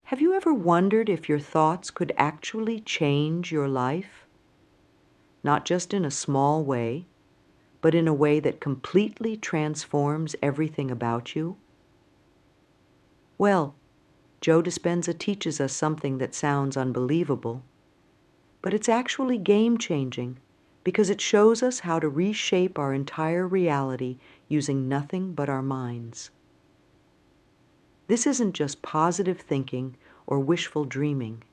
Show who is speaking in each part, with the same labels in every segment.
Speaker 1: Have you ever wondered if your thoughts could actually change your life? Not just in a small way, but in a way that completely transforms everything about you? Well, Joe Dispenza teaches us something that sounds unbelievable, but it's actually game-changing because it shows us how to reshape our entire reality using nothing but our minds. This isn't just positive thinking or wishful dreaming.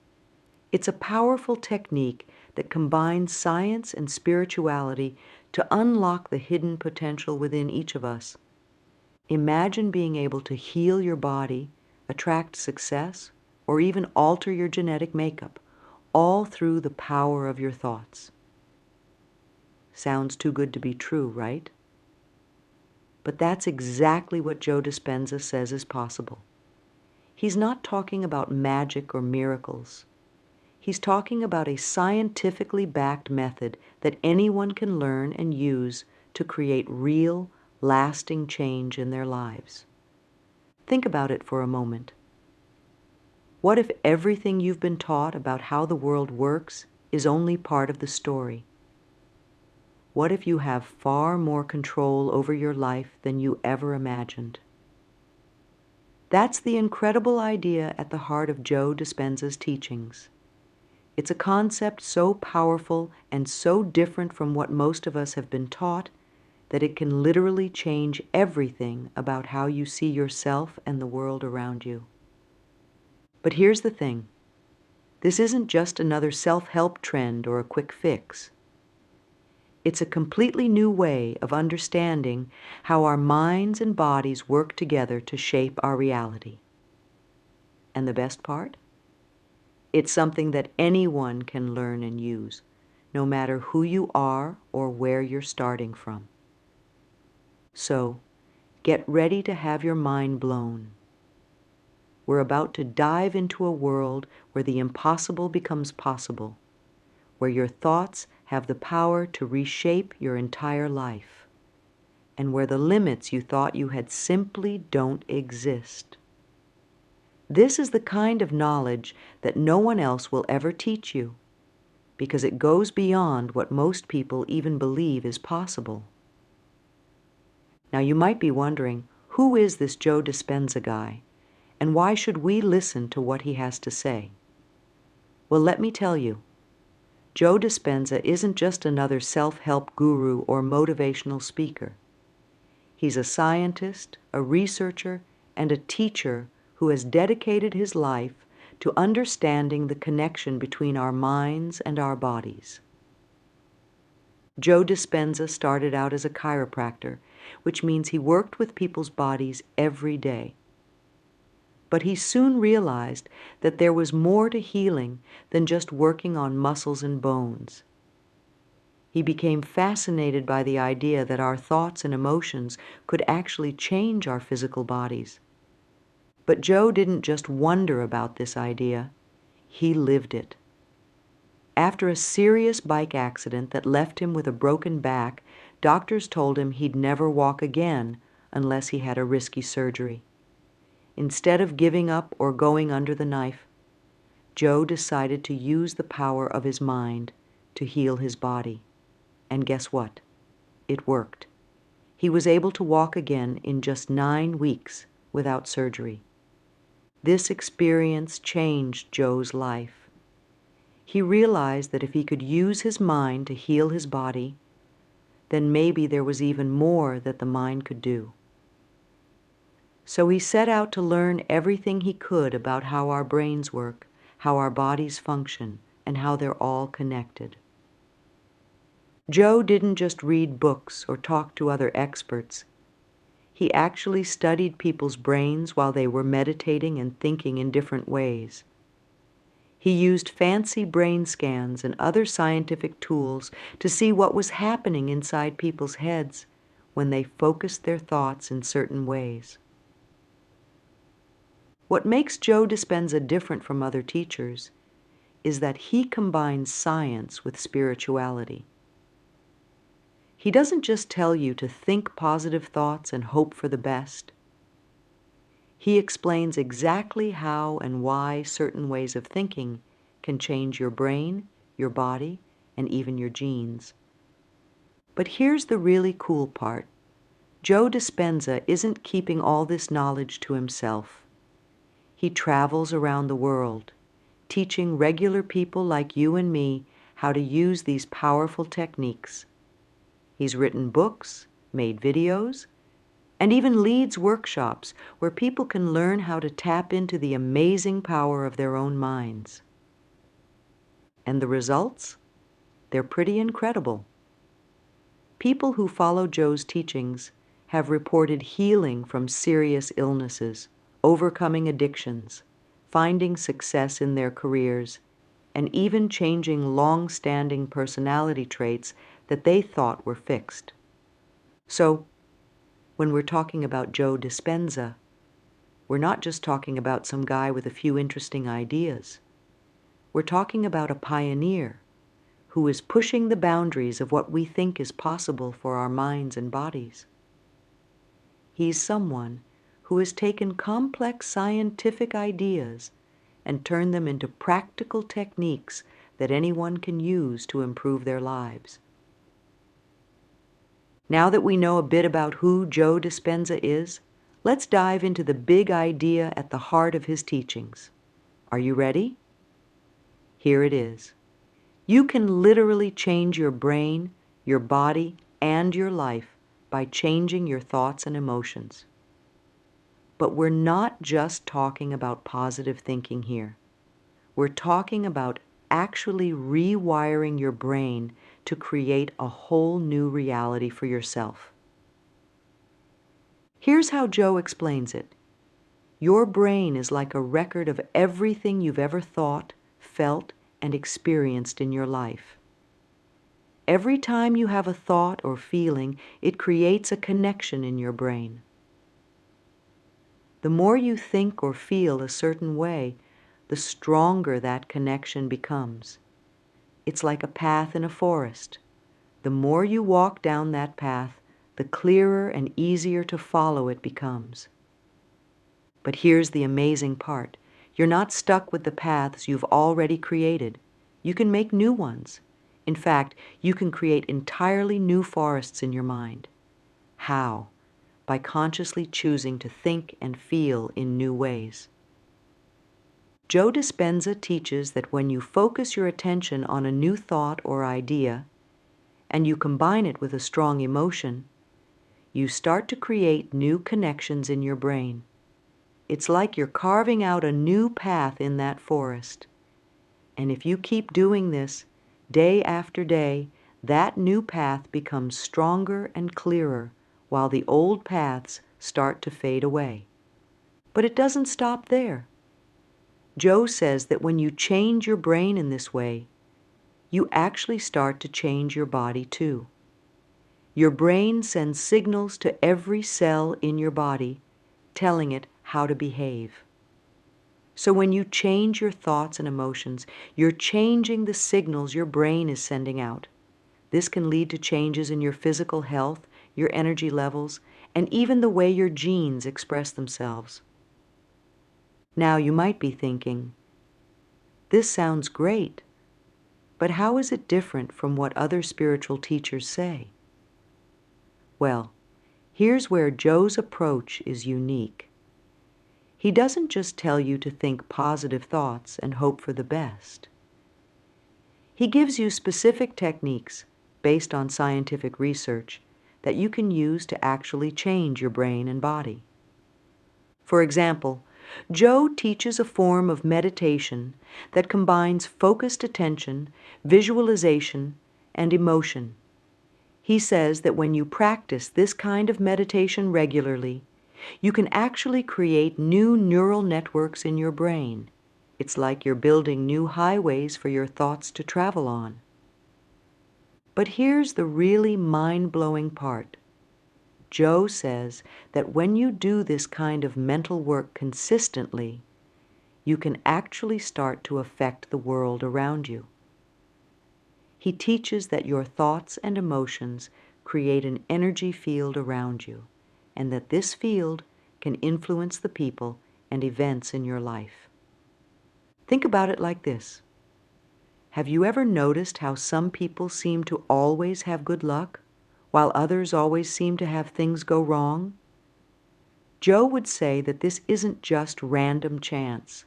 Speaker 1: It's a powerful technique that combines science and spirituality to unlock the hidden potential within each of us. Imagine being able to heal your body, attract success, or even alter your genetic makeup, all through the power of your thoughts. Sounds too good to be true, right? But that's exactly what Joe Dispenza says is possible. He's not talking about magic or miracles. He's talking about a scientifically backed method that anyone can learn and use to create real, lasting change in their lives. Think about it for a moment. What if everything you've been taught about how the world works is only part of the story? What if you have far more control over your life than you ever imagined? That's the incredible idea at the heart of Joe Dispenza's teachings. It's a concept so powerful and so different from what most of us have been taught that it can literally change everything about how you see yourself and the world around you. But here's the thing. This isn't just another self-help trend or a quick fix. It's a completely new way of understanding how our minds and bodies work together to shape our reality. And the best part? It's something that anyone can learn and use, no matter who you are or where you're starting from. So, get ready to have your mind blown. We're about to dive into a world where the impossible becomes possible, where your thoughts have the power to reshape your entire life, and where the limits you thought you had simply don't exist. This is the kind of knowledge that no one else will ever teach you, because it goes beyond what most people even believe is possible. Now you might be wondering, who is this Joe Dispenza guy, and why should we listen to what he has to say? Well, let me tell you. Joe Dispenza isn't just another self-help guru or motivational speaker. He's a scientist, a researcher, and a teacher who has dedicated his life to understanding the connection between our minds and our bodies. Joe Dispenza started out as a chiropractor, which means he worked with people's bodies every day. But he soon realized that there was more to healing than just working on muscles and bones. He became fascinated by the idea that our thoughts and emotions could actually change our physical bodies. But Joe didn't just wonder about this idea, he lived it. After a serious bike accident that left him with a broken back, doctors told him he'd never walk again unless he had a risky surgery. Instead of giving up or going under the knife, Joe decided to use the power of his mind to heal his body. And guess what? It worked. He was able to walk again in just 9 weeks without surgery. This experience changed Joe's life. He realized that if he could use his mind to heal his body, then maybe there was even more that the mind could do. So he set out to learn everything he could about how our brains work, how our bodies function, and how they're all connected. Joe didn't just read books or talk to other experts. He actually studied people's brains while they were meditating and thinking in different ways. He used fancy brain scans and other scientific tools to see what was happening inside people's heads when they focused their thoughts in certain ways. What makes Joe Dispenza different from other teachers is that he combines science with spirituality. He doesn't just tell you to think positive thoughts and hope for the best. He explains exactly how and why certain ways of thinking can change your brain, your body, and even your genes. But here's the really cool part. Joe Dispenza isn't keeping all this knowledge to himself. He travels around the world, teaching regular people like you and me how to use these powerful techniques. He's written books, made videos, and even leads workshops where people can learn how to tap into the amazing power of their own minds. And the results? They're pretty incredible. People who follow Joe's teachings have reported healing from serious illnesses, overcoming addictions, finding success in their careers, and even changing long-standing personality traits that they thought were fixed. So, when we're talking about Joe Dispenza, we're not just talking about some guy with a few interesting ideas. We're talking about a pioneer who is pushing the boundaries of what we think is possible for our minds and bodies. He's someone who has taken complex scientific ideas and turned them into practical techniques that anyone can use to improve their lives. Now that we know a bit about who Joe Dispenza is, let's dive into the big idea at the heart of his teachings. Are you ready? Here it is. You can literally change your brain, your body, and your life by changing your thoughts and emotions. But we're not just talking about positive thinking here. We're talking about actually rewiring your brain to create a whole new reality for yourself. Here's how Joe explains it. Your brain is like a record of everything you've ever thought, felt, and experienced in your life. Every time you have a thought or feeling, it creates a connection in your brain. The more you think or feel a certain way, the stronger that connection becomes. It's like a path in a forest. The more you walk down that path, the clearer and easier to follow it becomes. But here's the amazing part. You're not stuck with the paths you've already created. You can make new ones. In fact, you can create entirely new forests in your mind. How? By consciously choosing to think and feel in new ways. Joe Dispenza teaches that when you focus your attention on a new thought or idea, and you combine it with a strong emotion, you start to create new connections in your brain. It's like you're carving out a new path in that forest. And if you keep doing this, day after day, that new path becomes stronger and clearer, while the old paths start to fade away. But it doesn't stop there. Joe says that when you change your brain in this way, you actually start to change your body too. Your brain sends signals to every cell in your body, telling it how to behave. So when you change your thoughts and emotions, you're changing the signals your brain is sending out. This can lead to changes in your physical health, your energy levels, and even the way your genes express themselves. Now you might be thinking, this sounds great, but how is it different from what other spiritual teachers say? Well, here's where Joe's approach is unique. He doesn't just tell you to think positive thoughts and hope for the best. He gives you specific techniques based on scientific research that you can use to actually change your brain and body. For example, Joe teaches a form of meditation that combines focused attention, visualization, and emotion. He says that when you practice this kind of meditation regularly, you can actually create new neural networks in your brain. It's like you're building new highways for your thoughts to travel on. But here's the really mind-blowing part. Joe says that when you do this kind of mental work consistently, you can actually start to affect the world around you. He teaches that your thoughts and emotions create an energy field around you, and that this field can influence the people and events in your life. Think about it like this. Have you ever noticed how some people seem to always have good luck, while others always seem to have things go wrong? Joe would say that this isn't just random chance.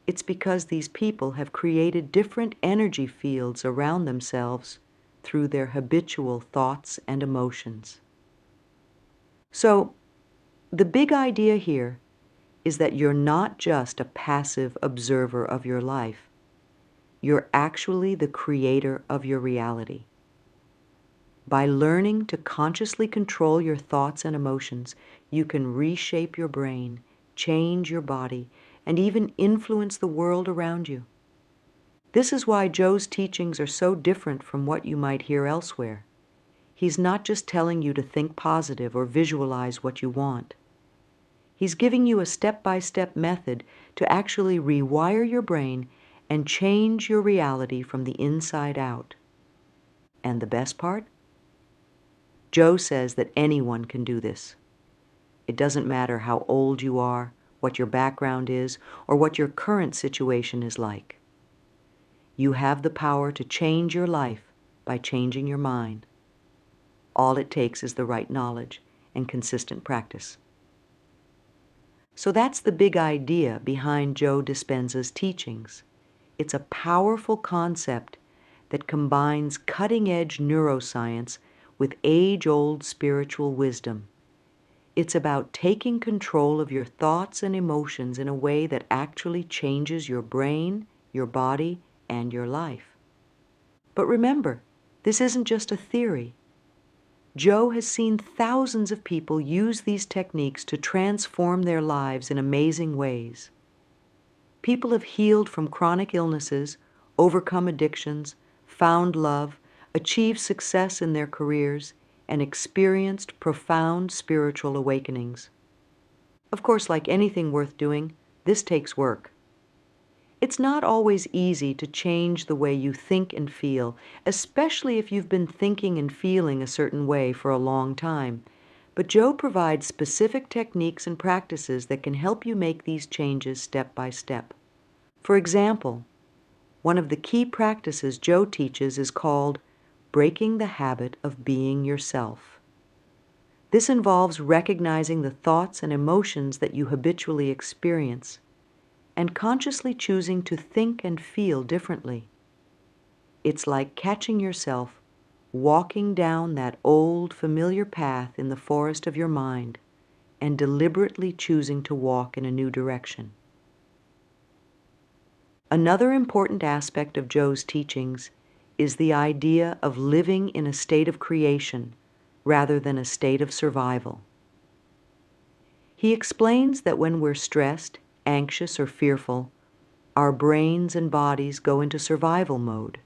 Speaker 1: It's because these people have created different energy fields around themselves through their habitual thoughts and emotions. So, the big idea here is that you're not just a passive observer of your life. You're actually the creator of your reality. By learning to consciously control your thoughts and emotions, you can reshape your brain, change your body, and even influence the world around you. This is why Joe's teachings are so different from what you might hear elsewhere. He's not just telling you to think positive or visualize what you want. He's giving you a step-by-step method to actually rewire your brain and change your reality from the inside out. And the best part? Joe says that anyone can do this. It doesn't matter how old you are, what your background is, or what your current situation is like. You have the power to change your life by changing your mind. All it takes is the right knowledge and consistent practice. So that's the big idea behind Joe Dispenza's teachings. It's a powerful concept that combines cutting-edge neuroscience with age-old spiritual wisdom. It's about taking control of your thoughts and emotions in a way that actually changes your brain, your body, and your life. But remember, this isn't just a theory. Joe has seen thousands of people use these techniques to transform their lives in amazing ways. People have healed from chronic illnesses, overcome addictions, found love, achieved success in their careers, and experienced profound spiritual awakenings. Of course, like anything worth doing, this takes work. It's not always easy to change the way you think and feel, especially if you've been thinking and feeling a certain way for a long time. But Joe provides specific techniques and practices that can help you make these changes step by step. For example, one of the key practices Joe teaches is called breaking the habit of being yourself. This involves recognizing the thoughts and emotions that you habitually experience and consciously choosing to think and feel differently. It's like catching yourself walking down that old, familiar path in the forest of your mind and deliberately choosing to walk in a new direction. Another important aspect of Joe's teachings is the idea of living in a state of creation rather than a state of survival. He explains that when we're stressed, anxious, or fearful, our brains and bodies go into survival mode.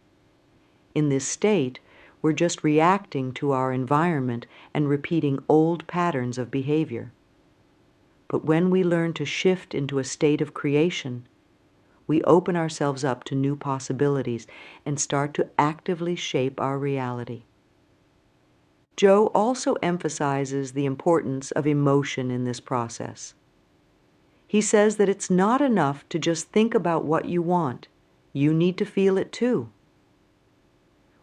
Speaker 1: In this state, we're just reacting to our environment and repeating old patterns of behavior. But when we learn to shift into a state of creation, we open ourselves up to new possibilities and start to actively shape our reality. Joe also emphasizes the importance of emotion in this process. He says that it's not enough to just think about what you want. You need to feel it too.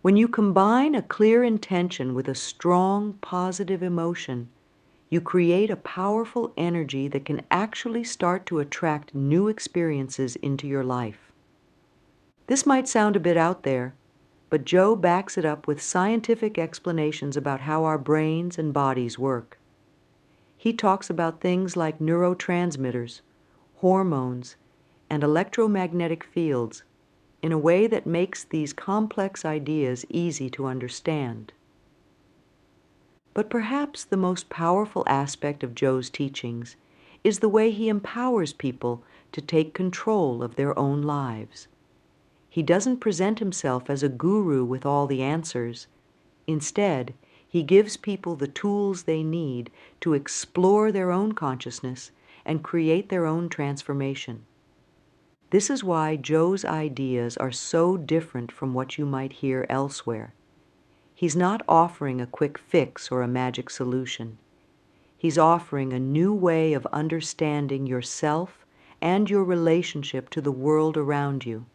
Speaker 1: When you combine a clear intention with a strong, positive emotion, you create a powerful energy that can actually start to attract new experiences into your life. This might sound a bit out there, but Joe backs it up with scientific explanations about how our brains and bodies work. He talks about things like neurotransmitters, hormones, and electromagnetic fields in a way that makes these complex ideas easy to understand. But perhaps the most powerful aspect of Joe's teachings is the way he empowers people to take control of their own lives. He doesn't present himself as a guru with all the answers. Instead, he gives people the tools they need to explore their own consciousness and create their own transformation. This is why Joe's ideas are so different from what you might hear elsewhere. He's not offering a quick fix or a magic solution. He's offering a new way of understanding yourself and your relationship to the world around you.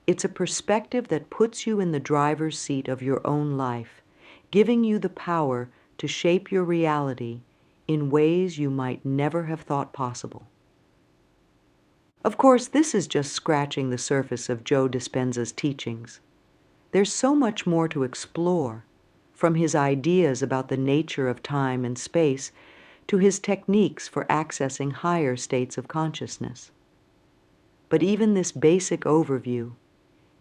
Speaker 1: It's a perspective that puts you in the driver's seat of your own life, giving you the power to shape your reality in ways you might never have thought possible. Of course, this is just scratching the surface of Joe Dispenza's teachings. There's so much more to explore, from his ideas about the nature of time and space to his techniques for accessing higher states of consciousness. But even this basic overview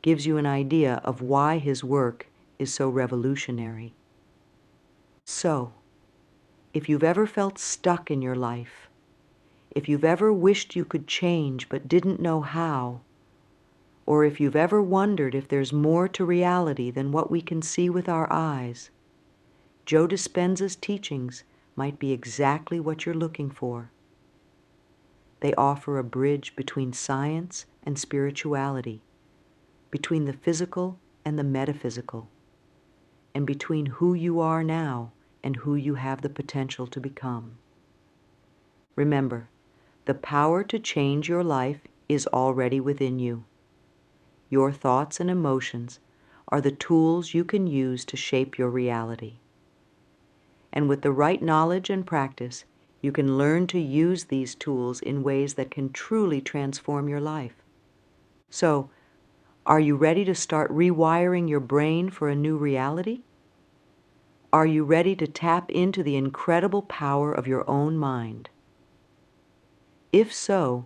Speaker 1: gives you an idea of why his work is so revolutionary. So, if you've ever felt stuck in your life, if you've ever wished you could change but didn't know how, or if you've ever wondered if there's more to reality than what we can see with our eyes, Joe Dispenza's teachings might be exactly what you're looking for. They offer a bridge between science and spirituality, between the physical and the metaphysical, and between who you are now and who you have the potential to become. Remember, the power to change your life is already within you. Your thoughts and emotions are the tools you can use to shape your reality. And with the right knowledge and practice, you can learn to use these tools in ways that can truly transform your life. So, are you ready to start rewiring your brain for a new reality? Are you ready to tap into the incredible power of your own mind? If so,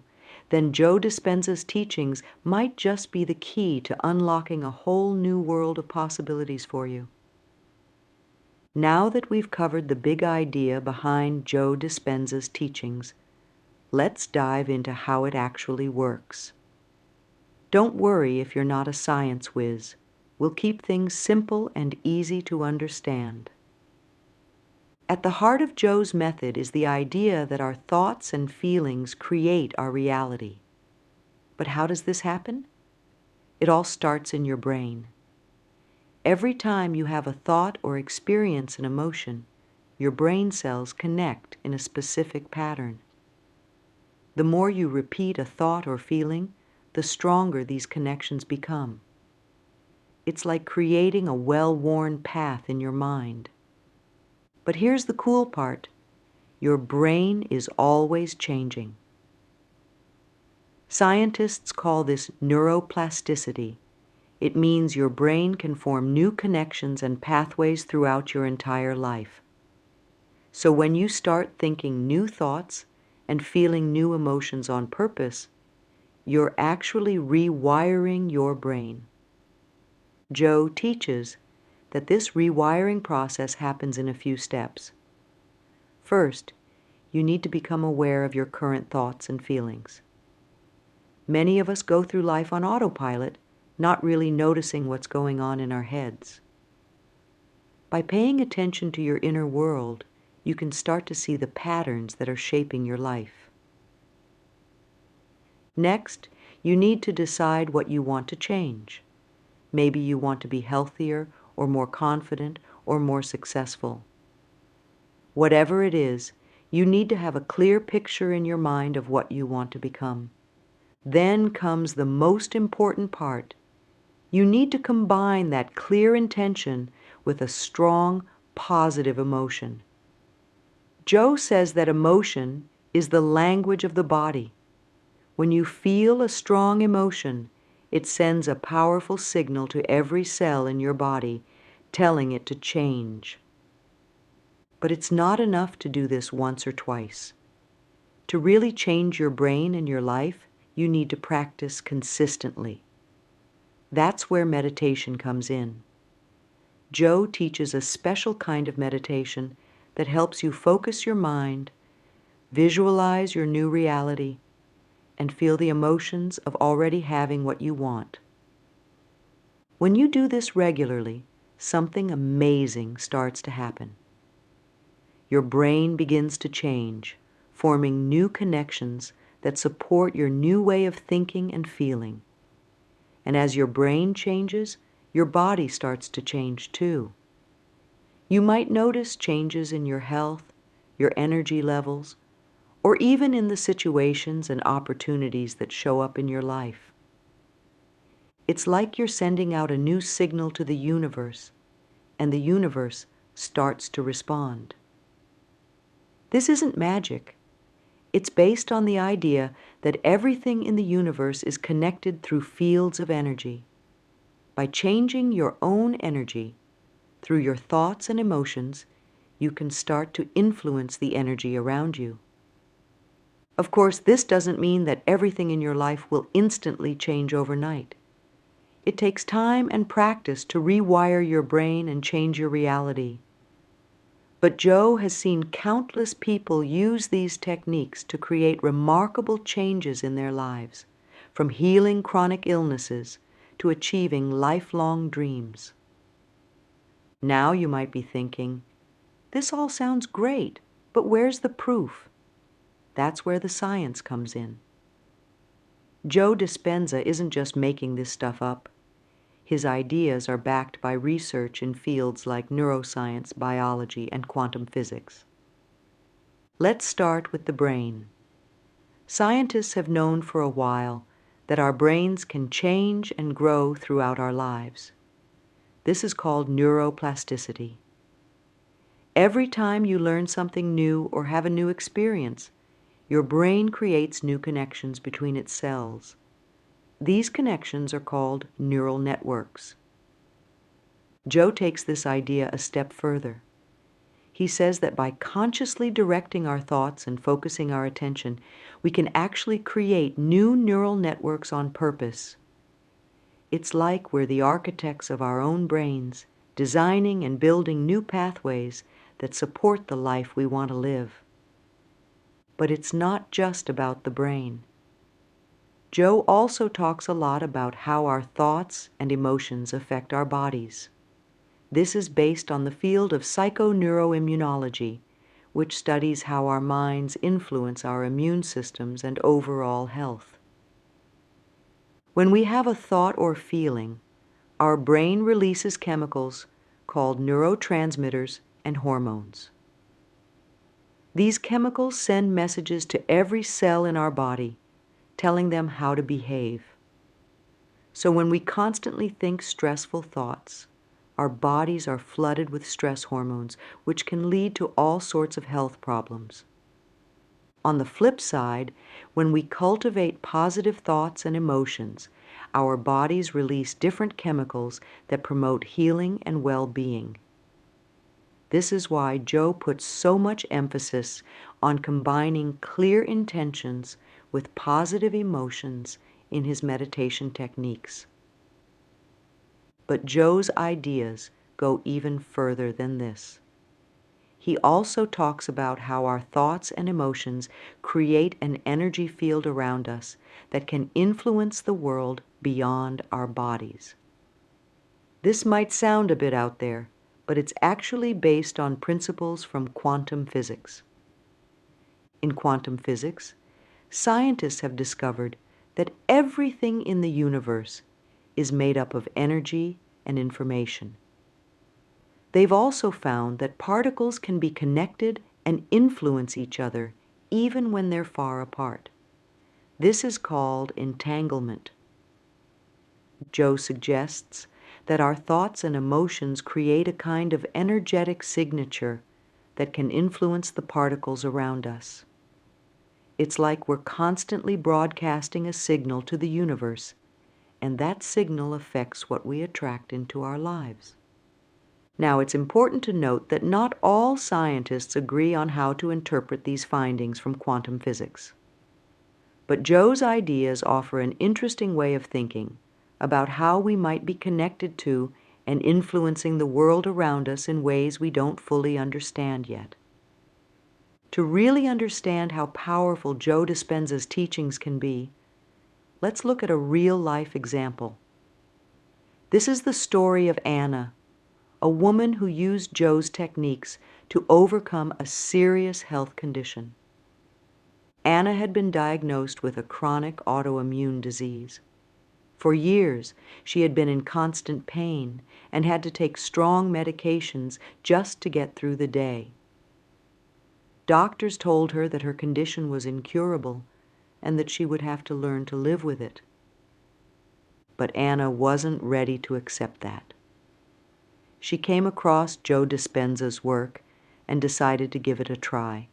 Speaker 1: then Joe Dispenza's teachings might just be the key to unlocking a whole new world of possibilities for you. Now that we've covered the big idea behind Joe Dispenza's teachings, let's dive into how it actually works. Don't worry if you're not a science whiz. We'll keep things simple and easy to understand. At the heart of Joe's method is the idea that our thoughts and feelings create our reality. But how does this happen? It all starts in your brain. Every time you have a thought or experience an emotion, your brain cells connect in a specific pattern. The more you repeat a thought or feeling, the stronger these connections become. It's like creating a well-worn path in your mind. But here's the cool part. Your brain is always changing. Scientists call this neuroplasticity. It means your brain can form new connections and pathways throughout your entire life. So when you start thinking new thoughts and feeling new emotions on purpose, you're actually rewiring your brain. Joe teaches that this rewiring process happens in a few steps. First, you need to become aware of your current thoughts and feelings. Many of us go through life on autopilot, not really noticing what's going on in our heads. By paying attention to your inner world, you can start to see the patterns that are shaping your life. Next, you need to decide what you want to change. Maybe you want to be healthier or more confident or more successful. Whatever it is, you need to have a clear picture in your mind of what you want to become. Then comes the most important part. You need to combine that clear intention with a strong, positive emotion. Joe says that emotion is the language of the body. When you feel a strong emotion, it sends a powerful signal to every cell in your body, telling it to change. But it's not enough to do this once or twice. To really change your brain and your life, you need to practice consistently. That's where meditation comes in. Joe teaches a special kind of meditation that helps you focus your mind, visualize your new reality, and feel the emotions of already having what you want. When you do this regularly, something amazing starts to happen. Your brain begins to change, forming new connections that support your new way of thinking and feeling. And as your brain changes, your body starts to change too. You might notice changes in your health, your energy levels, or even in the situations and opportunities that show up in your life. It's like you're sending out a new signal to the universe, and the universe starts to respond. This isn't magic. It's based on the idea that everything in the universe is connected through fields of energy. By changing your own energy through your thoughts and emotions, you can start to influence the energy around you. Of course, this doesn't mean that everything in your life will instantly change overnight. It takes time and practice to rewire your brain and change your reality. But Joe has seen countless people use these techniques to create remarkable changes in their lives, from healing chronic illnesses to achieving lifelong dreams. Now you might be thinking, this all sounds great, but where's the proof? That's where the science comes in. Joe Dispenza isn't just making this stuff up. His ideas are backed by research in fields like neuroscience, biology, and quantum physics. Let's start with the brain. Scientists have known for a while that our brains can change and grow throughout our lives. This is called neuroplasticity. Every time you learn something new or have a new experience, your brain creates new connections between its cells. These connections are called neural networks. Joe takes this idea a step further. He says that by consciously directing our thoughts and focusing our attention, we can actually create new neural networks on purpose. It's like we're the architects of our own brains, designing and building new pathways that support the life we want to live. But it's not just about the brain. Joe also talks a lot about how our thoughts and emotions affect our bodies. This is based on the field of psychoneuroimmunology, which studies how our minds influence our immune systems and overall health. When we have a thought or feeling, our brain releases chemicals called neurotransmitters and hormones. These chemicals send messages to every cell in our body, telling them how to behave. So when we constantly think stressful thoughts, our bodies are flooded with stress hormones, which can lead to all sorts of health problems. On the flip side, when we cultivate positive thoughts and emotions, our bodies release different chemicals that promote healing and well-being. This is why Joe puts so much emphasis on combining clear intentions with positive emotions in his meditation techniques. But Joe's ideas go even further than this. He also talks about how our thoughts and emotions create an energy field around us that can influence the world beyond our bodies. This might sound a bit out there, but it's actually based on principles from quantum physics. In quantum physics, scientists have discovered that everything in the universe is made up of energy and information. They've also found that particles can be connected and influence each other even when they're far apart. This is called entanglement. Joe suggests that our thoughts and emotions create a kind of energetic signature that can influence the particles around us. It's like we're constantly broadcasting a signal to the universe, and that signal affects what we attract into our lives. Now, it's important to note that not all scientists agree on how to interpret these findings from quantum physics. But Joe's ideas offer an interesting way of thinking about how we might be connected to and influencing the world around us in ways we don't fully understand yet. To really understand how powerful Joe Dispenza's teachings can be, let's look at a real-life example. This is the story of Anna, a woman who used Joe's techniques to overcome a serious health condition. Anna had been diagnosed with a chronic autoimmune disease. For years, she had been in constant pain and had to take strong medications just to get through the day. Doctors told her that her condition was incurable and that she would have to learn to live with it. But Anna wasn't ready to accept that. She came across Joe Dispenza's work and decided to give it a try.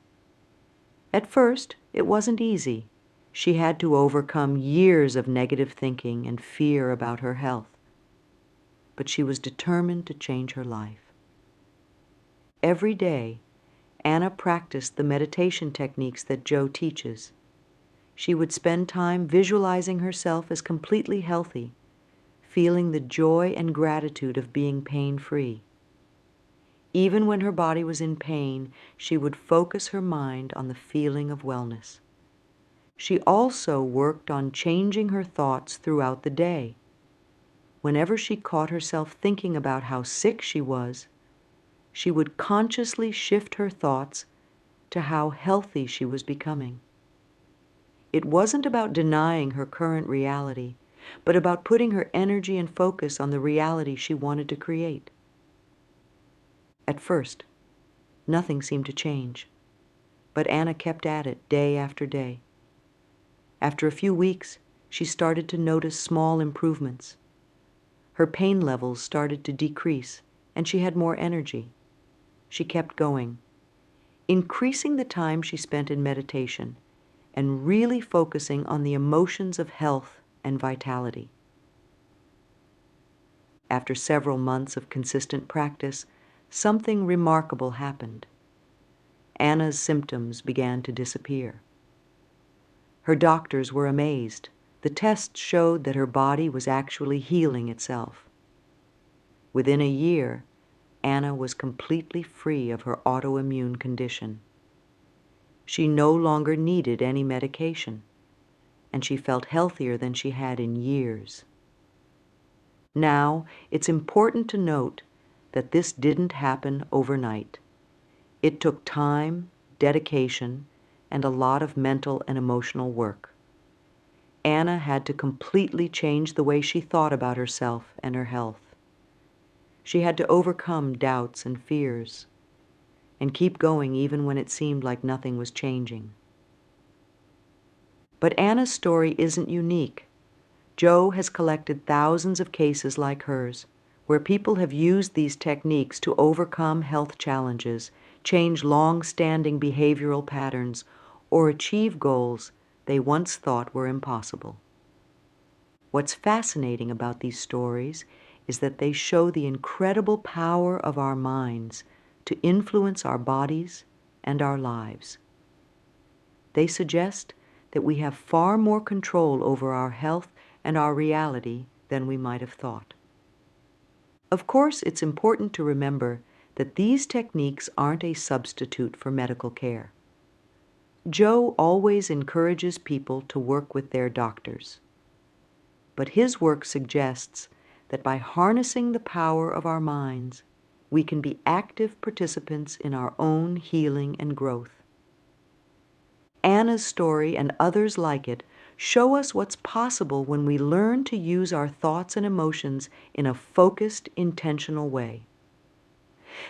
Speaker 1: At first, it wasn't easy. She had to overcome years of negative thinking and fear about her health. But she was determined to change her life. Every day, Anna practiced the meditation techniques that Joe teaches. She would spend time visualizing herself as completely healthy, feeling the joy and gratitude of being pain-free. Even when her body was in pain, she would focus her mind on the feeling of wellness. She also worked on changing her thoughts throughout the day. Whenever she caught herself thinking about how sick she was, she would consciously shift her thoughts to how healthy she was becoming. It wasn't about denying her current reality, but about putting her energy and focus on the reality she wanted to create. At first, nothing seemed to change, but Anna kept at it day after day. After a few weeks, she started to notice small improvements. Her pain levels started to decrease, and she had more energy. She kept going, increasing the time she spent in meditation and really focusing on the emotions of health and vitality. After several months of consistent practice, something remarkable happened. Anna's symptoms began to disappear. Her doctors were amazed. The tests showed that her body was actually healing itself. Within a year, Anna was completely free of her autoimmune condition. She no longer needed any medication, and she felt healthier than she had in years. Now, it's important to note that this didn't happen overnight. It took time, dedication, and a lot of mental and emotional work. Anna had to completely change the way she thought about herself and her health. She had to overcome doubts and fears, and keep going even when it seemed like nothing was changing. But Anna's story isn't unique. Joe has collected thousands of cases like hers, where people have used these techniques to overcome health challenges, change long-standing behavioral patterns, or achieve goals they once thought were impossible. What's fascinating about these stories is that they show the incredible power of our minds to influence our bodies and our lives. They suggest that we have far more control over our health and our reality than we might have thought. Of course, it's important to remember that these techniques aren't a substitute for medical care. Joe always encourages people to work with their doctors. But his work suggests that by harnessing the power of our minds, we can be active participants in our own healing and growth. Anna's story and others like it show us what's possible when we learn to use our thoughts and emotions in a focused, intentional way.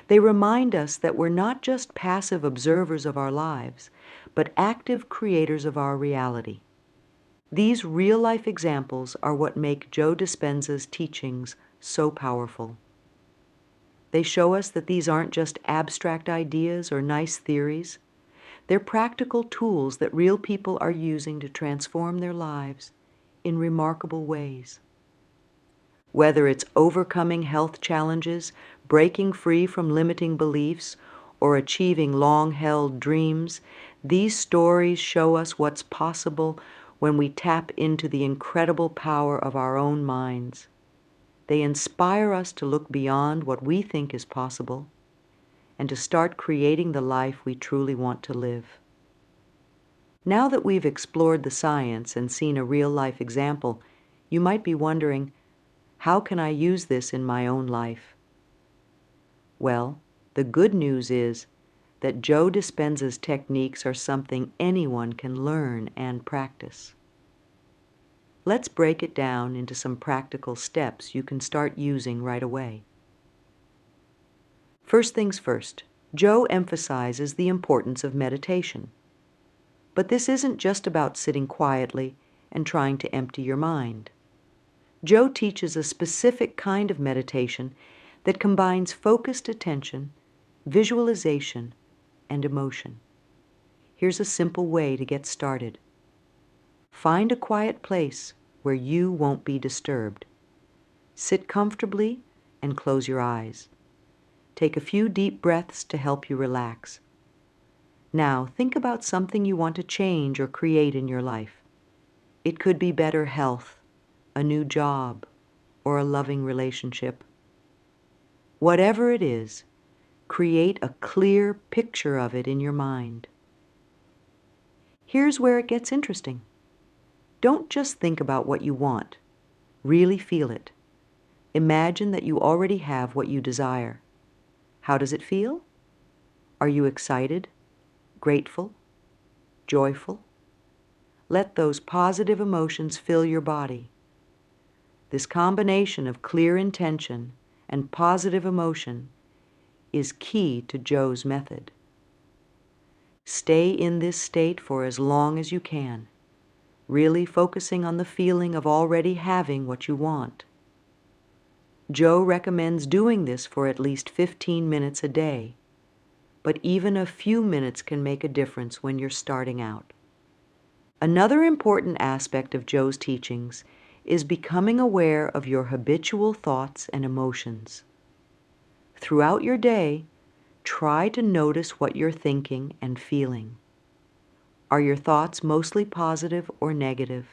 Speaker 1: They remind us that we're not just passive observers of our lives, but active creators of our reality. These real-life examples are what make Joe Dispenza's teachings so powerful. They show us that these aren't just abstract ideas or nice theories. They're practical tools that real people are using to transform their lives in remarkable ways. Whether it's overcoming health challenges, breaking free from limiting beliefs, or achieving long-held dreams, these stories show us what's possible when we tap into the incredible power of our own minds. They inspire us to look beyond what we think is possible and to start creating the life we truly want to live. Now that we've explored the science and seen a real-life example, you might be wondering, how can I use this in my own life? Well, the good news is that Joe Dispenza's techniques are something anyone can learn and practice. Let's break it down into some practical steps you can start using right away. First things first, Joe emphasizes the importance of meditation. But this isn't just about sitting quietly and trying to empty your mind. Joe teaches a specific kind of meditation that combines focused attention, visualization, and emotion. Here's a simple way to get started. Find a quiet place where you won't be disturbed. Sit comfortably and close your eyes. Take a few deep breaths to help you relax. Now, think about something you want to change or create in your life. It could be better health, a new job, or a loving relationship. Whatever it is, create a clear picture of it in your mind. Here's where it gets interesting. Don't just think about what you want. Really feel it. Imagine that you already have what you desire. How does it feel? Are you excited, grateful, joyful? Let those positive emotions fill your body. This combination of clear intention and positive emotion is key to Joe's method. Stay in this state for as long as you can, really focusing on the feeling of already having what you want. Joe recommends doing this for at least 15 minutes a day, but even a few minutes can make a difference when you're starting out. Another important aspect of Joe's teachings is becoming aware of your habitual thoughts and emotions. Throughout your day, try to notice what you're thinking and feeling. Are your thoughts mostly positive or negative?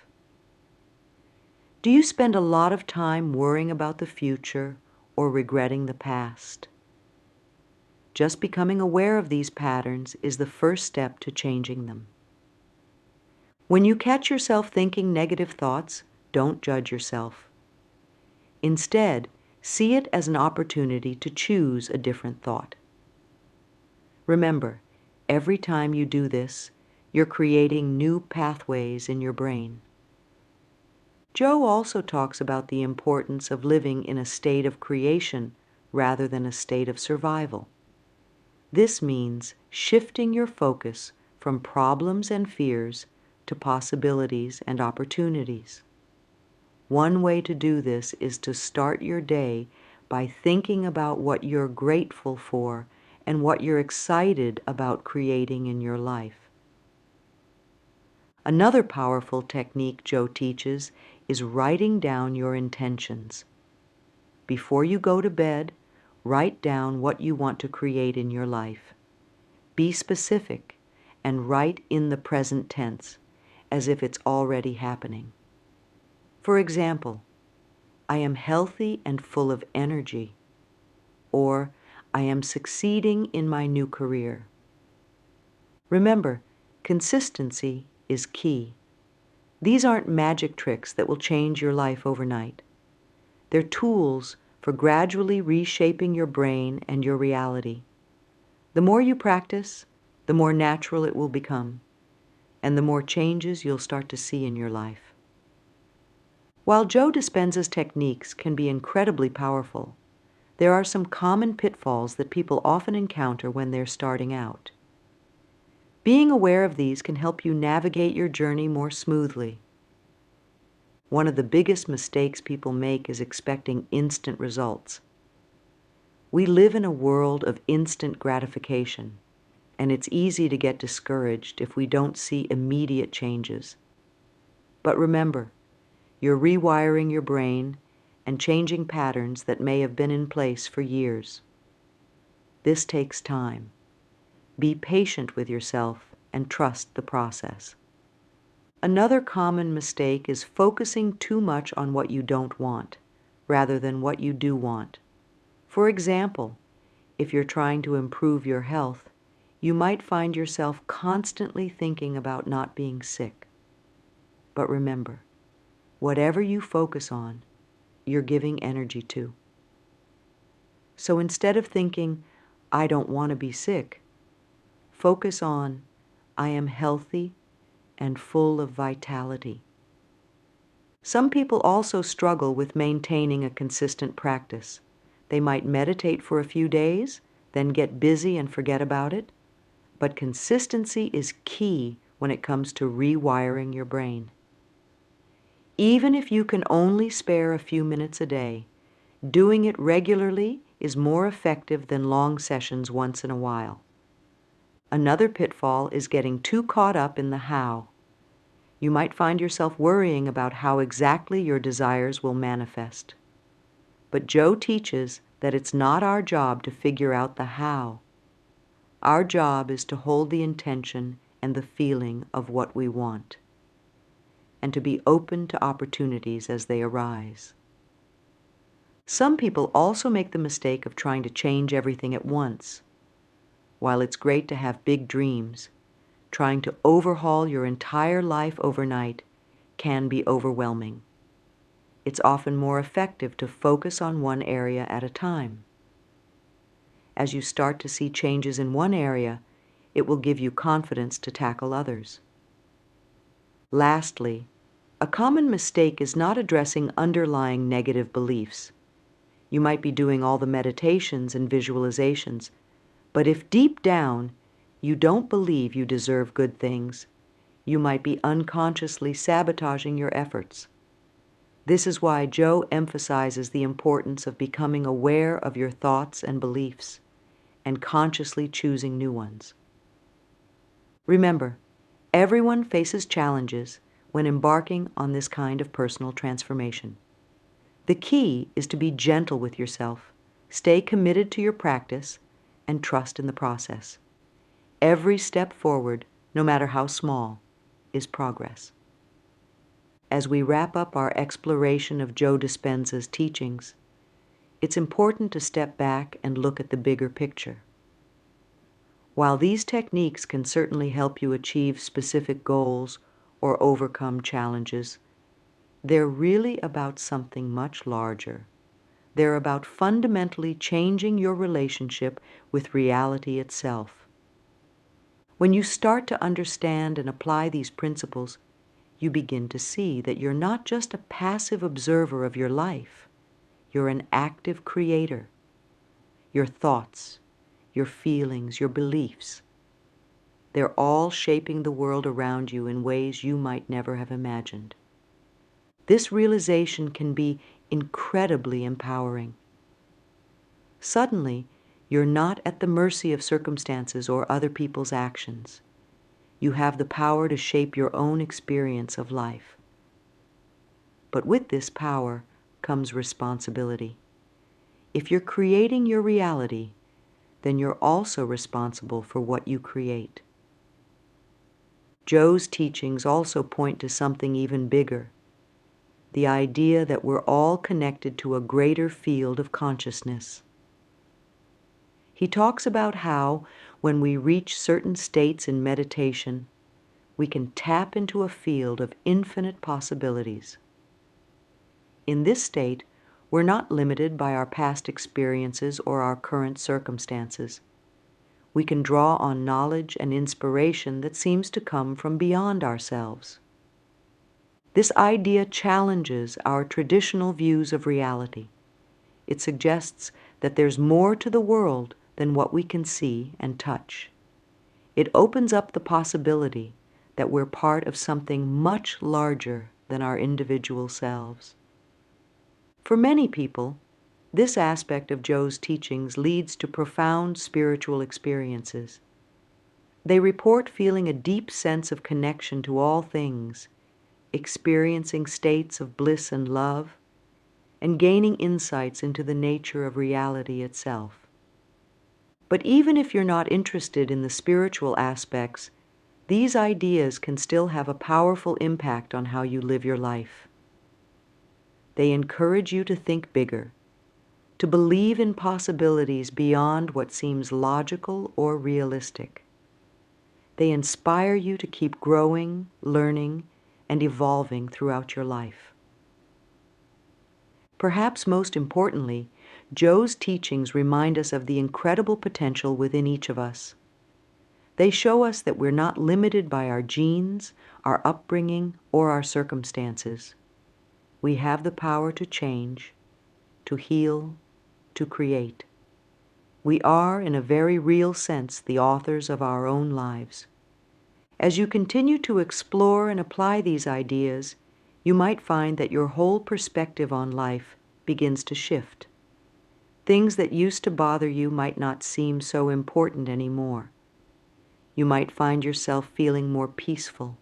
Speaker 1: Do you spend a lot of time worrying about the future or regretting the past? Just becoming aware of these patterns is the first step to changing them. When you catch yourself thinking negative thoughts, don't judge yourself. Instead, see it as an opportunity to choose a different thought. Remember, every time you do this, you're creating new pathways in your brain. Joe also talks about the importance of living in a state of creation rather than a state of survival. This means shifting your focus from problems and fears to possibilities and opportunities. One way to do this is to start your day by thinking about what you're grateful for and what you're excited about creating in your life. Another powerful technique Joe teaches is writing down your intentions. Before you go to bed, write down what you want to create in your life. Be specific and write in the present tense, as if it's already happening. For example, I am healthy and full of energy, or I am succeeding in my new career. Remember, consistency is key. These aren't magic tricks that will change your life overnight. They're tools for gradually reshaping your brain and your reality. The more you practice, the more natural it will become, and the more changes you'll start to see in your life. While Joe Dispenza's techniques can be incredibly powerful, there are some common pitfalls that people often encounter when they're starting out. Being aware of these can help you navigate your journey more smoothly. One of the biggest mistakes people make is expecting instant results. We live in a world of instant gratification, and it's easy to get discouraged if we don't see immediate changes. But remember, you're rewiring your brain and changing patterns that may have been in place for years. This takes time. Be patient with yourself and trust the process. Another common mistake is focusing too much on what you don't want, rather than what you do want. For example, if you're trying to improve your health, you might find yourself constantly thinking about not being sick. But remember, whatever you focus on, you're giving energy to. So instead of thinking, I don't want to be sick, focus on, I am healthy and full of vitality. Some people also struggle with maintaining a consistent practice. They might meditate for a few days, then get busy and forget about it, but consistency is key when it comes to rewiring your brain. Even if you can only spare a few minutes a day, doing it regularly is more effective than long sessions once in a while. Another pitfall is getting too caught up in the how. You might find yourself worrying about how exactly your desires will manifest. But Joe teaches that it's not our job to figure out the how. Our job is to hold the intention and the feeling of what we want, and to be open to opportunities as they arise. Some people also make the mistake of trying to change everything at once. While it's great to have big dreams, trying to overhaul your entire life overnight can be overwhelming. It's often more effective to focus on one area at a time. As you start to see changes in one area, it will give you confidence to tackle others. Lastly, a common mistake is not addressing underlying negative beliefs. You might be doing all the meditations and visualizations, but if deep down you don't believe you deserve good things, you might be unconsciously sabotaging your efforts. This is why Joe emphasizes the importance of becoming aware of your thoughts and beliefs and consciously choosing new ones. Remember, everyone faces challenges when embarking on this kind of personal transformation. The key is to be gentle with yourself, stay committed to your practice, and trust in the process. Every step forward, no matter how small, is progress. As we wrap up our exploration of Joe Dispenza's teachings, it's important to step back and look at the bigger picture. While these techniques can certainly help you achieve specific goals or overcome challenges, they're really about something much larger. They're about fundamentally changing your relationship with reality itself. When you start to understand and apply these principles, you begin to see that you're not just a passive observer of your life. You're an active creator. Your thoughts, your feelings, your beliefs, they're all shaping the world around you in ways you might never have imagined. This realization can be incredibly empowering. Suddenly, you're not at the mercy of circumstances or other people's actions. You have the power to shape your own experience of life. But with this power comes responsibility. If you're creating your reality, then you're also responsible for what you create. Joe's teachings also point to something even bigger, the idea that we're all connected to a greater field of consciousness. He talks about how, when we reach certain states in meditation, we can tap into a field of infinite possibilities. In this state, we're not limited by our past experiences or our current circumstances. We can draw on knowledge and inspiration that seems to come from beyond ourselves. This idea challenges our traditional views of reality. It suggests that there's more to the world than what we can see and touch. It opens up the possibility that we're part of something much larger than our individual selves. For many people, this aspect of Joe's teachings leads to profound spiritual experiences. They report feeling a deep sense of connection to all things, experiencing states of bliss and love, and gaining insights into the nature of reality itself. But even if you're not interested in the spiritual aspects, these ideas can still have a powerful impact on how you live your life. They encourage you to think bigger, to believe in possibilities beyond what seems logical or realistic. They inspire you to keep growing, learning, and evolving throughout your life. Perhaps most importantly, Joe's teachings remind us of the incredible potential within each of us. They show us that we're not limited by our genes, our upbringing, or our circumstances. We have the power to change, to heal, to create. We are, in a very real sense, the authors of our own lives. As you continue to explore and apply these ideas, you might find that your whole perspective on life begins to shift. Things that used to bother you might not seem so important anymore. You might find yourself feeling more peaceful,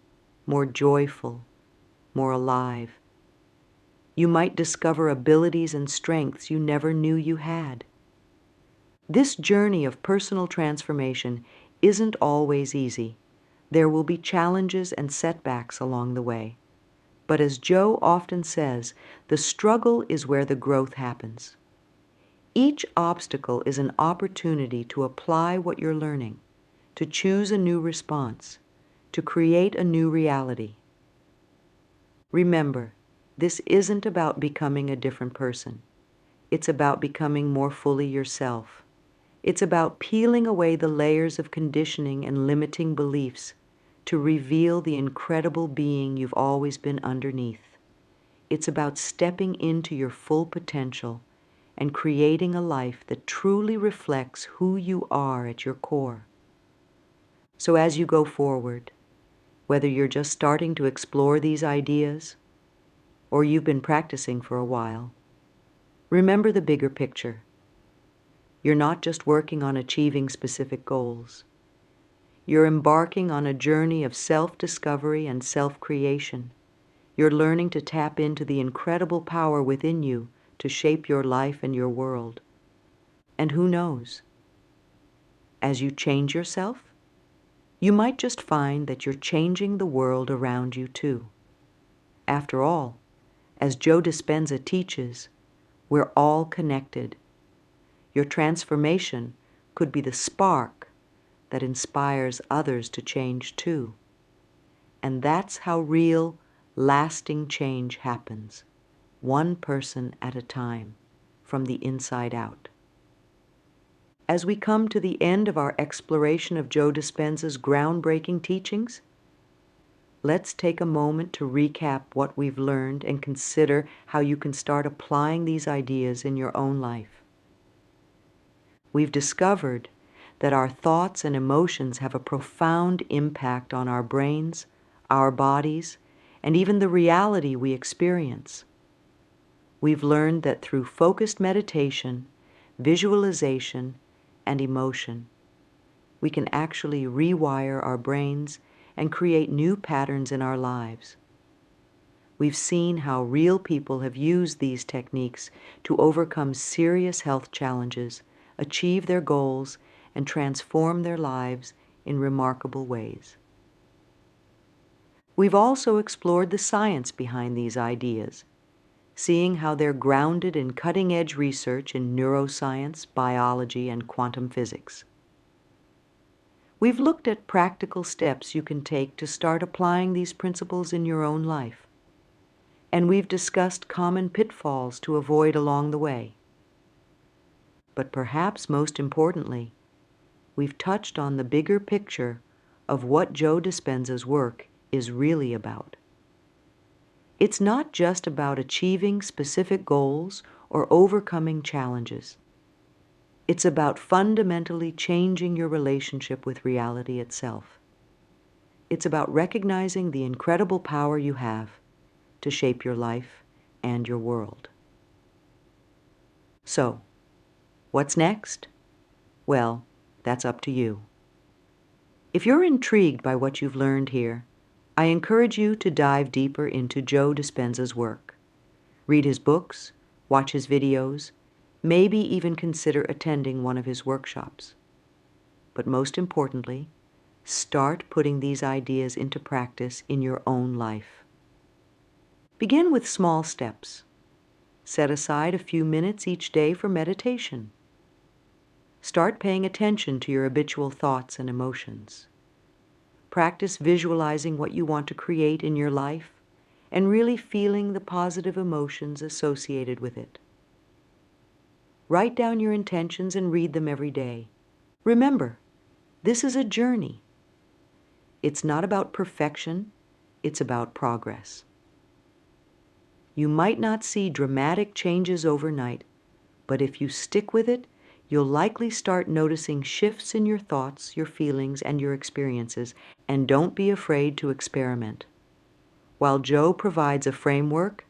Speaker 1: more joyful, more alive. You might discover abilities and strengths you never knew you had. This journey of personal transformation isn't always easy. There will be challenges and setbacks along the way. But as Joe often says, the struggle is where the growth happens. Each obstacle is an opportunity to apply what you're learning, to choose a new response, to create a new reality. Remember, this isn't about becoming a different person. It's about becoming more fully yourself. It's about peeling away the layers of conditioning and limiting beliefs to reveal the incredible being you've always been underneath. It's about stepping into your full potential and creating a life that truly reflects who you are at your core. So as you go forward, whether you're just starting to explore these ideas or you've been practicing for a while, remember the bigger picture. You're not just working on achieving specific goals. You're embarking on a journey of self-discovery and self-creation. You're learning to tap into the incredible power within you to shape your life and your world. And who knows? As you change yourself, you might just find that you're changing the world around you too. After all, as Joe Dispenza teaches, we're all connected. Your transformation could be the spark that inspires others to change too. And that's how real, lasting change happens, one person at a time, from the inside out. As we come to the end of our exploration of Joe Dispenza's groundbreaking teachings, let's take a moment to recap what we've learned and consider how you can start applying these ideas in your own life. We've discovered that our thoughts and emotions have a profound impact on our brains, our bodies, and even the reality we experience. We've learned that through focused meditation, visualization, and emotion, we can actually rewire our brains and create new patterns in our lives. We've seen how real people have used these techniques to overcome serious health challenges, achieve their goals, and transform their lives in remarkable ways. We've also explored the science behind these ideas, seeing how they're grounded in cutting-edge research in neuroscience, biology, and quantum physics. We've looked at practical steps you can take to start applying these principles in your own life, and we've discussed common pitfalls to avoid along the way. But perhaps most importantly, we've touched on the bigger picture of what Joe Dispenza's work is really about. It's not just about achieving specific goals or overcoming challenges. It's about fundamentally changing your relationship with reality itself. It's about recognizing the incredible power you have to shape your life and your world. So, what's next? Well, that's up to you. If you're intrigued by what you've learned here, I encourage you to dive deeper into Joe Dispenza's work. Read his books, watch his videos, maybe even consider attending one of his workshops. But most importantly, start putting these ideas into practice in your own life. Begin with small steps. Set aside a few minutes each day for meditation. Start paying attention to your habitual thoughts and emotions. Practice visualizing what you want to create in your life and really feeling the positive emotions associated with it. Write down your intentions and read them every day. Remember, this is a journey. It's not about perfection, it's about progress. You might not see dramatic changes overnight, but if you stick with it, you'll likely start noticing shifts in your thoughts, your feelings, and your experiences, and don't be afraid to experiment. While Joe provides a framework,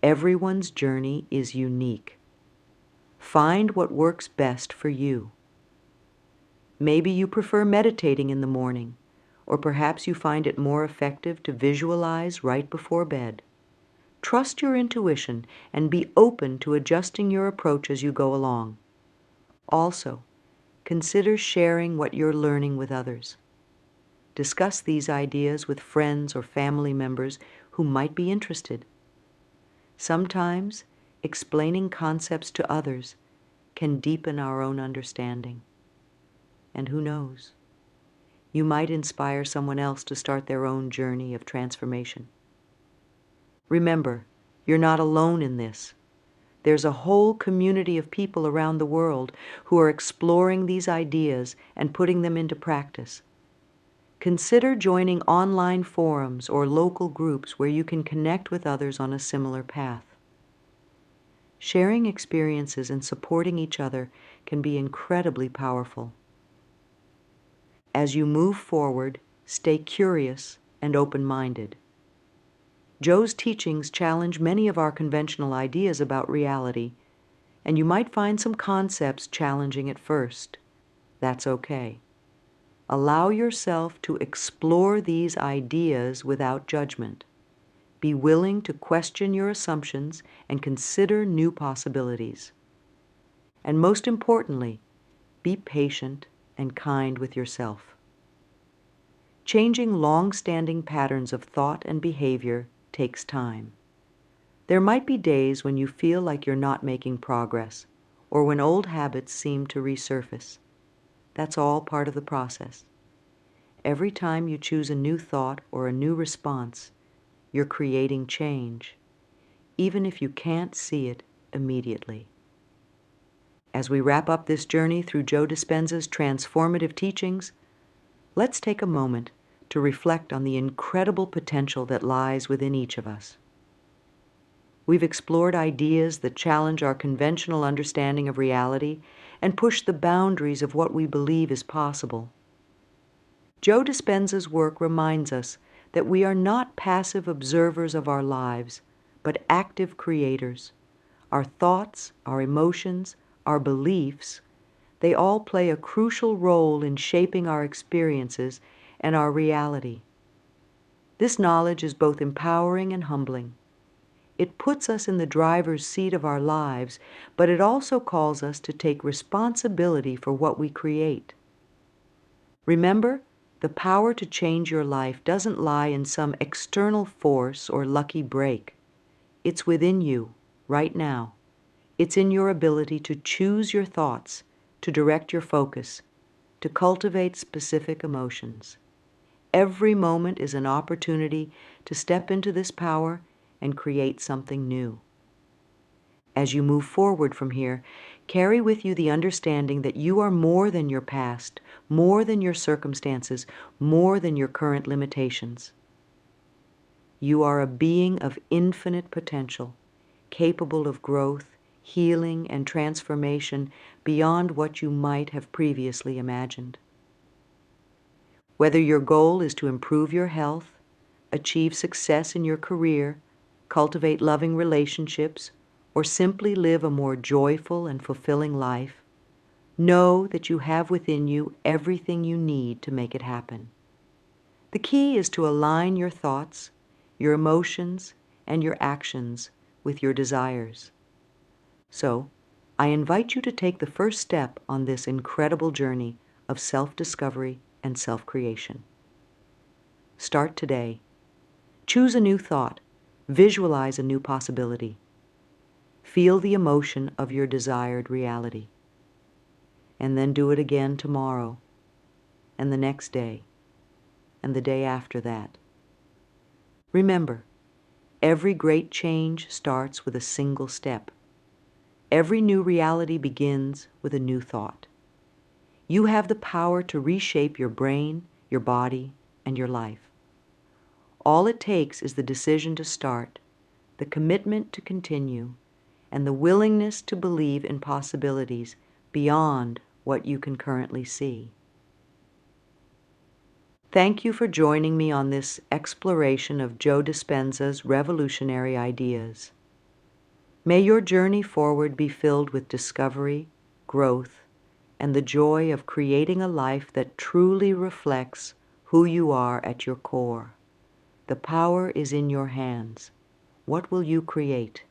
Speaker 1: everyone's journey is unique. Find what works best for you. Maybe you prefer meditating in the morning, or perhaps you find it more effective to visualize right before bed. Trust your intuition and be open to adjusting your approach as you go along. Also, consider sharing what you're learning with others. Discuss these ideas with friends or family members who might be interested. Sometimes, explaining concepts to others can deepen our own understanding. And who knows? You might inspire someone else to start their own journey of transformation. Remember, you're not alone in this. There's a whole community of people around the world who are exploring these ideas and putting them into practice. Consider joining online forums or local groups where you can connect with others on a similar path. Sharing experiences and supporting each other can be incredibly powerful. As you move forward, stay curious and open-minded. Joe's teachings challenge many of our conventional ideas about reality, and you might find some concepts challenging at first. That's okay. Allow yourself to explore these ideas without judgment. Be willing to question your assumptions and consider new possibilities. And most importantly, be patient and kind with yourself. Changing long-standing patterns of thought and behavior takes time. There might be days when you feel like you're not making progress, or when old habits seem to resurface. That's all part of the process. Every time you choose a new thought or a new response, you're creating change, even if you can't see it immediately. As we wrap up this journey through Joe Dispenza's transformative teachings, let's take a moment to reflect on the incredible potential that lies within each of us. We've explored ideas that challenge our conventional understanding of reality and push the boundaries of what we believe is possible. Joe Dispenza's work reminds us that we are not passive observers of our lives, but active creators. Our thoughts, our emotions, our beliefs, they all play a crucial role in shaping our experiences and our reality. This knowledge is both empowering and humbling. It puts us in the driver's seat of our lives, but it also calls us to take responsibility for what we create. Remember, the power to change your life doesn't lie in some external force or lucky break. It's within you, right now. It's in your ability to choose your thoughts, to direct your focus, to cultivate specific emotions. Every moment is an opportunity to step into this power and create something new. As you move forward from here, carry with you the understanding that you are more than your past, more than your circumstances, more than your current limitations. You are a being of infinite potential, capable of growth, healing, and transformation beyond what you might have previously imagined. Whether your goal is to improve your health, achieve success in your career, cultivate loving relationships, or simply live a more joyful and fulfilling life, know that you have within you everything you need to make it happen. The key is to align your thoughts, your emotions, and your actions with your desires. So, I invite you to take the first step on this incredible journey of self-discovery and self-creation. Start today. Choose a new thought. Visualize a new possibility. Feel the emotion of your desired reality. And then do it again tomorrow, and the next day, and the day after that. Remember, every great change starts with a single step. Every new reality begins with a new thought. You have the power to reshape your brain, your body, and your life. All it takes is the decision to start, the commitment to continue, and the willingness to believe in possibilities beyond what you can currently see. Thank you for joining me on this exploration of Joe Dispenza's revolutionary ideas. May your journey forward be filled with discovery, growth, and the joy of creating a life that truly reflects who you are at your core. The power is in your hands. What will you create?